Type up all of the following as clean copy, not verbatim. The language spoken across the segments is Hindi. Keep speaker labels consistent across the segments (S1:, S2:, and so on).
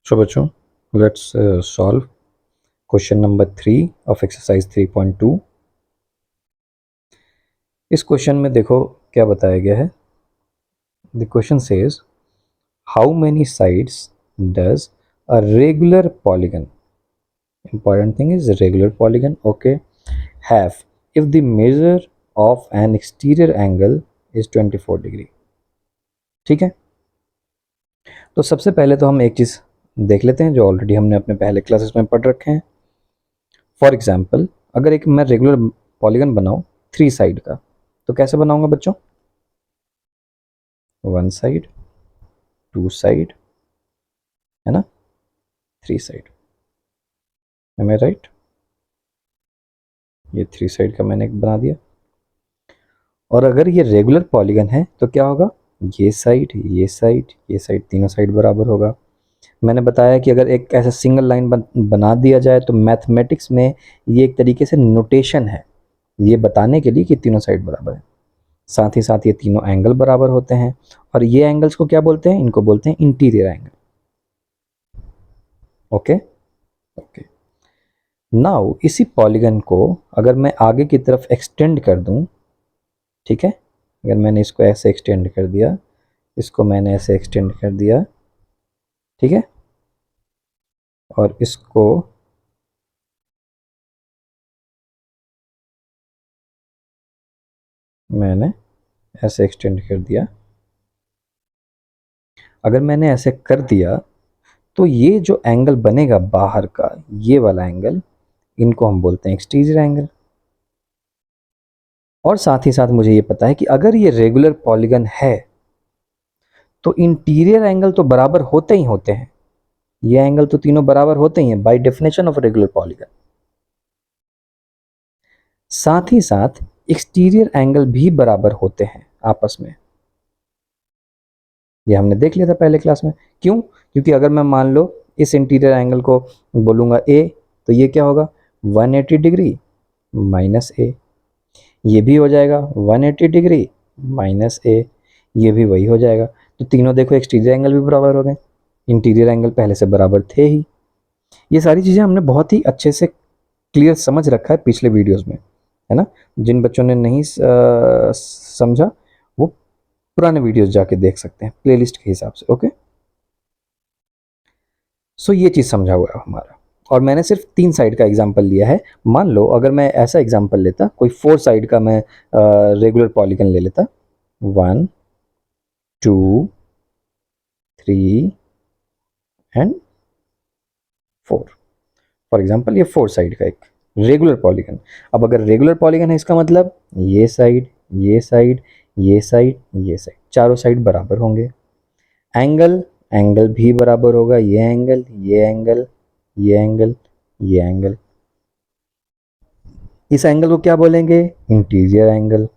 S1: So बच्चों, let's solve question number 3 of exercise 3.2. इस क्वेश्चन में देखो क्या बताया गया है. The question says how many sides does a regular polygon, important thing is regular polygon, okay, have if the measure of an exterior angle is 24 degree. ठीक है, तो सबसे पहले तो हम एक चीज़ देख लेते हैं जो ऑलरेडी हमने अपने पहले क्लासेस में पढ़ रखे हैं. फॉर एग्जाम्पल, अगर एक मैं रेगुलर पॉलीगन बनाऊं 3 साइड का, तो कैसे बनाऊंगा बच्चों? 1 साइड, 2 साइड, है ना, 3 साइड. एम आई राइट? ये 3 साइड का मैंने एक बना दिया. और अगर ये रेगुलर पॉलीगन है तो क्या होगा? ये साइड, ये साइड, ये साइड, तीनों साइड बराबर होगा. मैंने बताया कि अगर एक ऐसा सिंगल लाइन बना दिया जाए तो मैथमेटिक्स में ये एक तरीके से नोटेशन है ये बताने के लिए कि तीनों साइड बराबर है. साथ ही साथ ये तीनों एंगल बराबर होते हैं. और ये एंगल्स को क्या बोलते हैं? इनको बोलते हैं interior angle. Okay okay. Now इसी पॉलीगन को अगर मैं आगे की तरफ एक्सटेंड कर दूं, ठीक है, अगर मैंने इसको ऐसे एक्सटेंड कर दिया, इसको मैंने ऐसे एक्सटेंड कर दिया, ठीक है, और इसको मैंने ऐसे एक्सटेंड कर दिया. अगर मैंने ऐसे कर दिया तो ये जो एंगल बनेगा बाहर का, ये वाला एंगल, इनको हम बोलते हैं एक्सटीरियर एंगल. और साथ ही साथ मुझे ये पता है कि अगर ये रेगुलर पॉलीगन है तो इंटीरियर एंगल तो बराबर होते ही होते हैं. ये एंगल तो तीनों बराबर होते ही हैं by definition of regular polygon. साथ ही साथ एक्सटीरियर एंगल भी बराबर होते हैं आपस में. ये हमने देख लिया था पहले क्लास में. क्यों? क्योंकि अगर मैं मान लो इस इंटीरियर एंगल को बोलूँगा ए, तो ये क्या होगा? 180 डिग्री माइनस ए. ये भी हो जाएगा 180 डिग्री माइनस ए. ये भी वही हो जाएगा. तो तीनों देखो एक्सटीरियर एंगल भी बराबर हो गए, इंटीरियर एंगल पहले से बराबर थे ही. ये सारी चीज़ें हमने बहुत ही अच्छे से क्लियर समझ रखा है पिछले वीडियोस में, है ना. जिन बच्चों ने नहीं समझा वो पुराने वीडियोस जाके देख सकते हैं प्लेलिस्ट के हिसाब से. ओके, सो ये चीज़ समझा हुआ है हमारा. और मैंने सिर्फ 3 साइड का एग्जांपल लिया है. मान लो अगर मैं ऐसा एग्जांपल लेता, कोई 4 साइड का मैं रेगुलर पॉलीगन ले लेता, 1 2 3 एंड 4. फॉर एग्जांपल ये 4 साइड का एक रेगुलर पॉलीगन. अब अगर रेगुलर पॉलीगन है इसका मतलब ये साइड, ये साइड, ये साइड, ये साइड, चारों साइड बराबर होंगे. एंगल, एंगल भी बराबर होगा. ये एंगल, ये एंगल, ये एंगल, ये एंगल. इस एंगल को क्या बोलेंगे? Interior angle.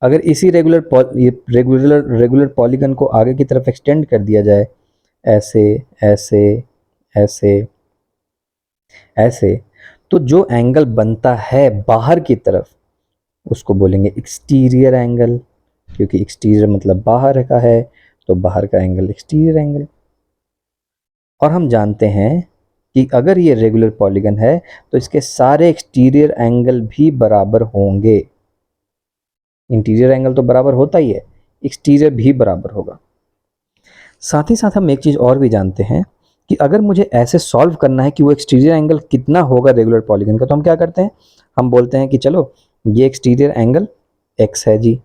S1: अगर इसी रेगुलर पॉलीगन को आगे की तरफ एक्सटेंड कर दिया जाए, ऐसे ऐसे ऐसे ऐसे, तो जो एंगल बनता है बाहर की तरफ उसको बोलेंगे एक्सटीरियर एंगल. क्योंकि एक्सटीरियर मतलब बाहर का है, तो बाहर का एंगल एक्सटीरियर एंगल. और हम जानते हैं कि अगर ये रेगुलर पॉलीगन है तो इसके सारे एक्सटीरियर एंगल भी बराबर होंगे. इंटीरियर एंगल तो बराबर होता ही है, एक्सटीरियर भी बराबर होगा. साथ ही साथ हम एक चीज़ और भी जानते हैं कि अगर मुझे ऐसे सॉल्व करना है कि वो एक्सटीरियर एंगल कितना होगा रेगुलर पॉलीगन का, तो हम क्या करते हैं? हम बोलते हैं कि चलो ये एक्सटीरियर एंगल x है जी,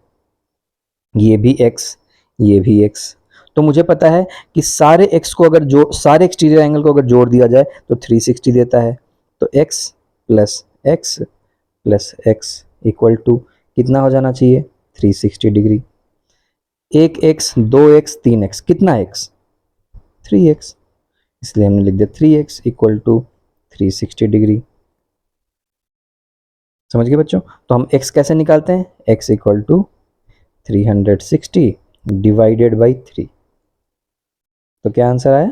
S1: ये भी x, ये भी x. तो मुझे पता है कि सारे x को अगर सारे एक्सटीरियर एंगल को अगर जोड़ दिया जाए तो 360 देता है. तो x plus x plus x equal to कितना हो जाना चाहिए? 360 डिग्री. एक x, दो x, तीन x, कितना x? 3x. इसलिए हमने लिख दिया 3x इक्वल टू 360 डिग्री. समझ गए बच्चों? तो हम x कैसे निकालते हैं? x equal to 360 divided by 3. तो क्या आंसर आया?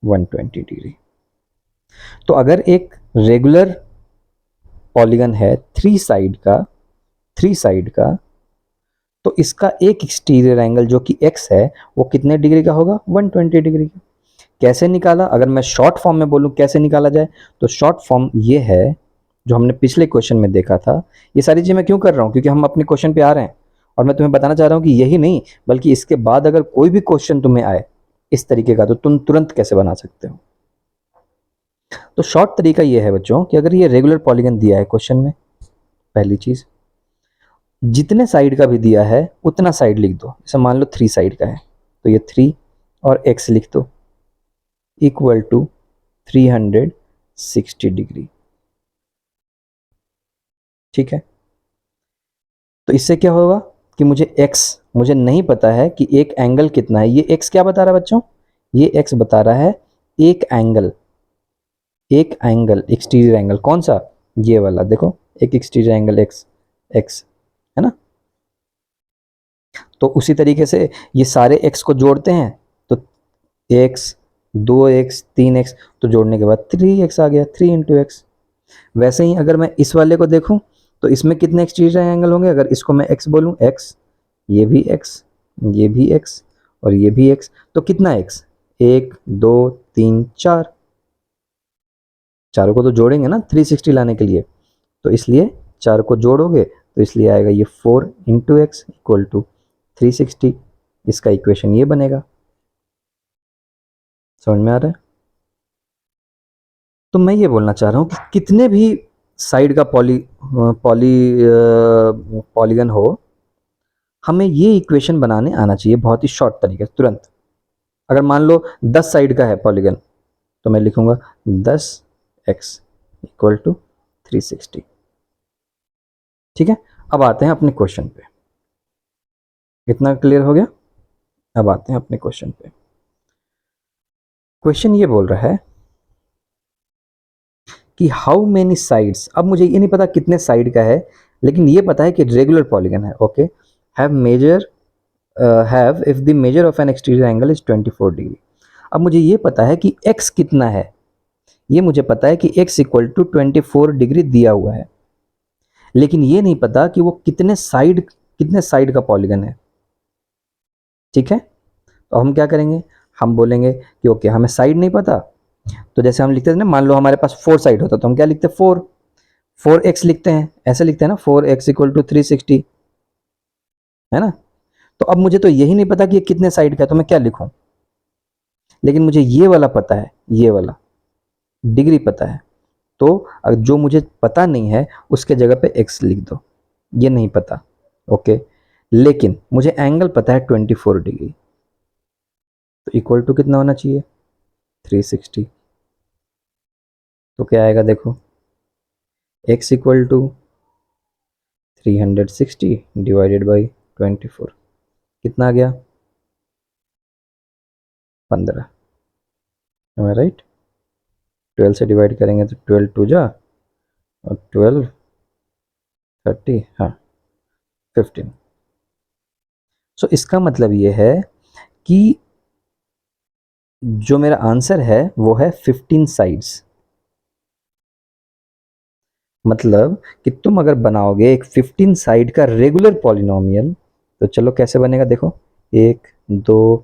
S1: 120 डिग्री. तो अगर एक रेगुलर पॉलीगन है 3 साइड का, तो इसका एक एक्सटीरियर एंगल जो कि x है वो कितने डिग्री का होगा, 120 डिग्री का। कैसे निकाला, अगर मैं शॉर्ट फॉर्म में बोलूँ कैसे निकाला जाए, तो शॉर्ट फॉर्म ये है जो हमने पिछले क्वेश्चन में देखा था। ये सारी चीज़ मैं क्यों कर रहा हूँ, क्योंकि हम अपने क्वेश्चन पे आ रहे हैं और मैं तुम्हें बताना चाह रहा हूँ कि यही नहीं बल्कि इसके बाद अगर कोई भी क्वेश्चन तुम्हें आए इस तरीके का तो तुम तुरंत कैसे बना सकते हो। तो शॉर्ट तरीका ये है बच्चों कि अगर ये रेगुलर पॉलीगन दिया है क्वेश्चन में, पहली चीज़ जितने साइड का भी दिया है उतना साइड लिख दो। जैसे मान लो 3 साइड का है तो ये 3 और x लिख दो इक्वल टू 360 डिग्री। ठीक है, तो इससे क्या होगा कि मुझे x मुझे नहीं पता है कि एक एंगल कितना है। ये x क्या बता रहा है बच्चों, ये x बता रहा है एक एंगल, एक एंगल एक्सटीरियर एंगल कौन सा, ये वाला देखो, एक एक्सटीरियर एंगल x x है ना। तो उसी तरीके से ये सारे x को जोड़ते हैं तो x 2x 3x, तो जोड़ने के बाद 3x आ गया, 3 इंटू एक्स। वैसे ही अगर मैं इस वाले को देखूं तो इसमें कितने एक्सटीरियर एंगल होंगे, अगर इसको मैं x बोलूं x, ये भी x, ये भी x और ये भी x, तो कितना x, 1 2 3 4, चारों को तो जोड़ेंगे ना 360 लाने के लिए, तो इसलिए चार को जोड़ोगे तो इसलिए आएगा ये 4 इंटू एक्स इक्वल टू 360। इसका इक्वेशन ये बनेगा। समझ में आ रहा है। तो मैं ये बोलना चाह रहा हूँ कि कितने भी साइड का पॉलीगन हो, हमें ये इक्वेशन बनाने आना चाहिए बहुत ही शॉर्ट तरीके से तुरंत। अगर मान लो 10 साइड का है पॉलीगन तो मैं लिखूंगा 10x इक्वल टू 360। ठीक है, अब आते हैं अपने क्वेश्चन पे। इतना क्लियर हो गया, अब आते हैं अपने क्वेश्चन पे। क्वेश्चन ये बोल रहा है कि हाउ मेनी साइड्स, अब मुझे ये नहीं पता कितने साइड का है लेकिन ये पता है कि रेगुलर पॉलीगन है। Okay, have if the measure of N exterior angle is 24 degree. अब मुझे ये पता है कि x कितना है, ये मुझे पता है कि x इक्वल टू 24 डिग्री दिया हुआ है, लेकिन ये नहीं पता कि वो कितने साइड का पॉलीगन है। ठीक है, तो हम क्या करेंगे, हम बोलेंगे कि ओके हमें साइड नहीं पता, तो जैसे हम लिखते थे ना, मान लो हमारे पास 4 साइड होता तो हम क्या लिखते, 4x लिखते हैं, ऐसे लिखते हैं ना, 4x इक्वल टू 360 है ना। तो अब मुझे तो यही नहीं पता कि ये कितने साइड का है तो मैं क्या लिखूं, लेकिन मुझे ये वाला पता है, ये वाला डिग्री पता है, तो अगर जो मुझे पता नहीं है उसके जगह पे x लिख दो, ये नहीं पता। ओके, लेकिन मुझे एंगल पता है 24 डिग्री, तो इक्वल टू कितना होना चाहिए, 360। तो क्या आएगा देखो, x equal to 360 divided by 24, कितना आ गया, 15। एम आई राइट, 12 से डिवाइड करेंगे तो 12 टू जा और 12 30, हाँ 15। सो इसका मतलब ये है कि जो मेरा आंसर है वो है 15 साइड्स। मतलब कि तुम अगर बनाओगे एक 15 साइड का रेगुलर पॉलिनोमियल तो चलो कैसे बनेगा देखो, 1 2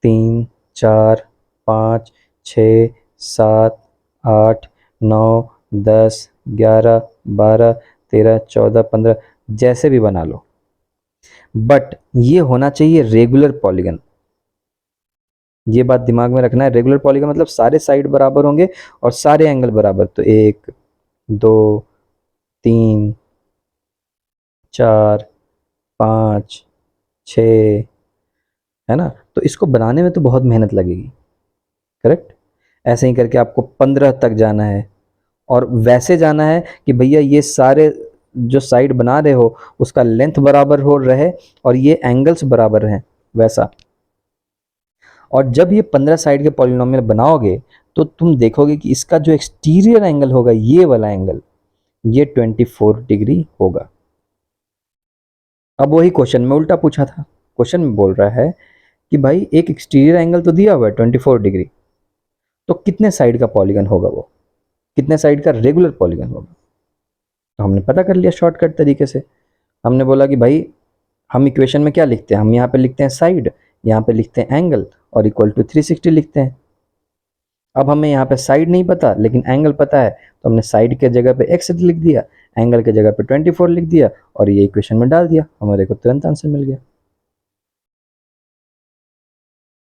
S1: 3 4 5 6 7 8 9 10 11 12 13 14 15, जैसे भी बना लो, बट ये होना चाहिए रेगुलर पॉलीगन। ये बात दिमाग में रखना है, रेगुलर पॉलीगन मतलब सारे साइड बराबर होंगे और सारे एंगल बराबर, तो 1 2 3 4 5 6 है ना। तो इसको बनाने में तो बहुत मेहनत लगेगी, करेक्ट। ऐसे ही करके आपको 15 तक जाना है और वैसे जाना है कि भैया ये सारे जो साइड बना रहे हो उसका लेंथ बराबर हो रहे और ये एंगल्स बराबर हैं वैसा। और जब ये 15 साइड के पॉलिनोमियल बनाओगे तो तुम देखोगे कि इसका जो एक्सटीरियर एंगल होगा, ये वाला एंगल, ये 24 डिग्री होगा। अब वही क्वेश्चन में उल्टा पूछा था, क्वेश्चन में बोल रहा है कि भाई एक एक्सटीरियर एंगल तो दिया हुआ है 24 डिग्री, तो कितने साइड का पॉलीगन होगा, वो कितने साइड का रेगुलर पॉलीगन होगा। तो हमने पता कर लिया शॉर्टकट तरीके से, हमने बोला कि भाई हम इक्वेशन में क्या लिखते हैं, हम यहाँ पे लिखते हैं साइड, यहाँ पे लिखते हैं एंगल और इक्वल टू 360 लिखते हैं। अब हमें यहाँ पे साइड नहीं पता लेकिन एंगल पता है, तो हमने साइड के जगह पे x लिख दिया, एंगल के जगह पे 24 लिख दिया और ये इक्वेशन में डाल दिया, हमारे को तुरंत आंसर मिल गया।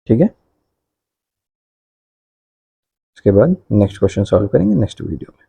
S1: ठीक है, इसके बाद नेक्स्ट क्वेश्चन सॉल्व करेंगे नेक्स्ट वीडियो में।